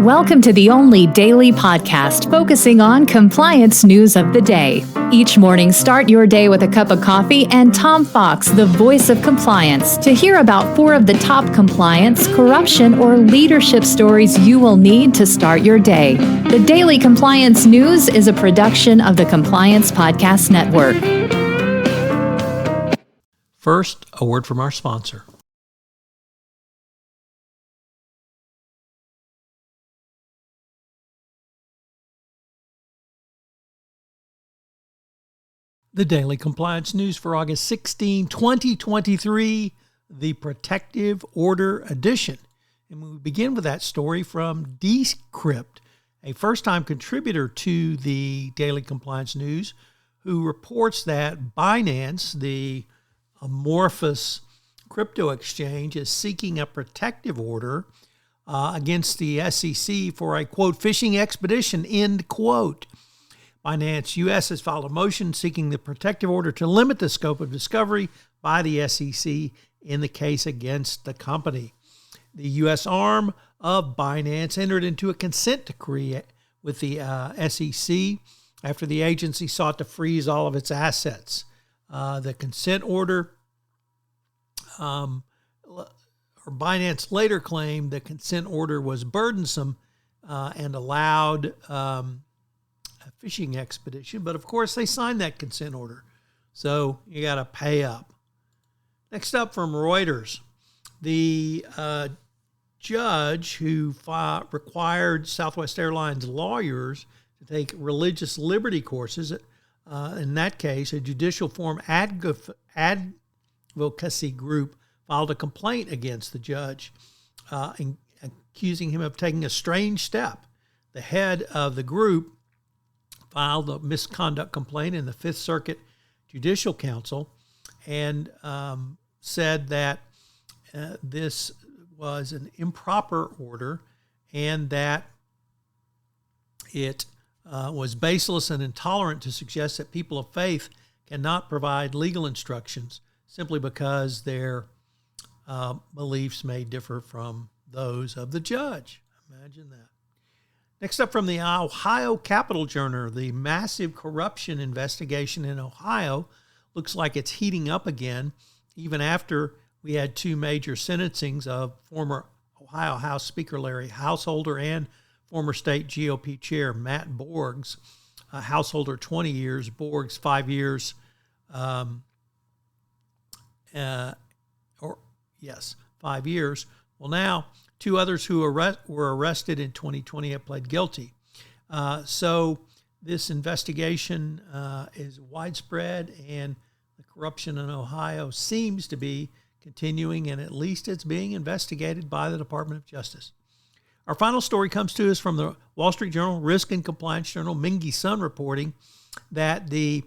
Welcome to the only daily podcast focusing on compliance news of the day. Each morning, start your day with a cup of coffee and Tom Fox, the voice of compliance, to hear about 4 of the top compliance, corruption, or leadership stories you will need to start your day. The Daily Compliance News is a production of the Compliance Podcast Network. First, a word from our sponsor. The Daily Compliance News for August 16, 2023, the Protective Order Edition. And we begin with that story from Decrypt, a first-time contributor to the Daily Compliance News, who reports that Binance, the amorphous crypto exchange, is seeking a protective order against the SEC for a, quote, phishing expedition, end quote. Binance US has filed a motion seeking the protective order to limit the scope of discovery by the SEC in the case against the company. The U.S. arm of Binance entered into a consent decree with the SEC after the agency sought to freeze all of its assets. The consent order, or Binance later claimed the consent order was burdensome and allowed a fishing expedition, but of course they signed that consent order, so you got to pay up. Next up from Reuters, the judge who required Southwest Airlines lawyers to take religious liberty courses, in that case, a judicial form advocacy group filed a complaint against the judge, accusing him of taking a strange step. The head of the group filed a misconduct complaint in the Fifth Circuit Judicial Council and said that this was an improper order and that it was baseless and intolerant to suggest that people of faith cannot provide legal instructions simply because their beliefs may differ from those of the judge. Imagine that. Next up from the Ohio Capitol Journal, the massive corruption investigation in Ohio looks like it's heating up again, even after we had 2 major sentencings of former Ohio House Speaker Larry Householder and former state GOP Chair Matt Borges. Householder 20 years, Borges 5 years, 5 years. Well, now 2 others who were arrested in 2020 have pled guilty. So this investigation is widespread, and the corruption in Ohio seems to be continuing, and at least it's being investigated by the Department of Justice. Our final story comes to us from the Wall Street Journal, Risk and Compliance Journal, Mingy Sun, reporting that the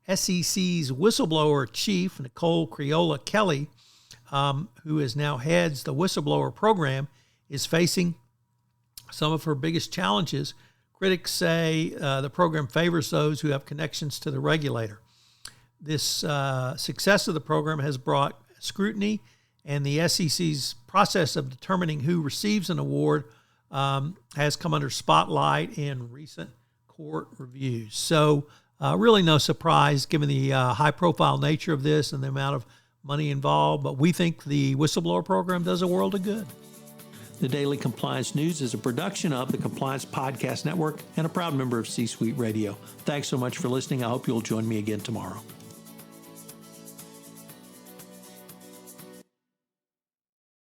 SEC's whistleblower chief, Nicole Criolla Kelly, who is now heads the Whistleblower Program, is facing some of her biggest challenges. Critics say the program favors those who have connections to the regulator. This success of the program has brought scrutiny, and the SEC's process of determining who receives an award has come under spotlight in recent court reviews. So really no surprise given the high-profile nature of this and the amount of money involved, but we think the Whistleblower Program does a world of good. The Daily Compliance News is a production of the Compliance Podcast Network and a proud member of C-Suite Radio. Thanks so much for listening. I hope you'll join me again tomorrow.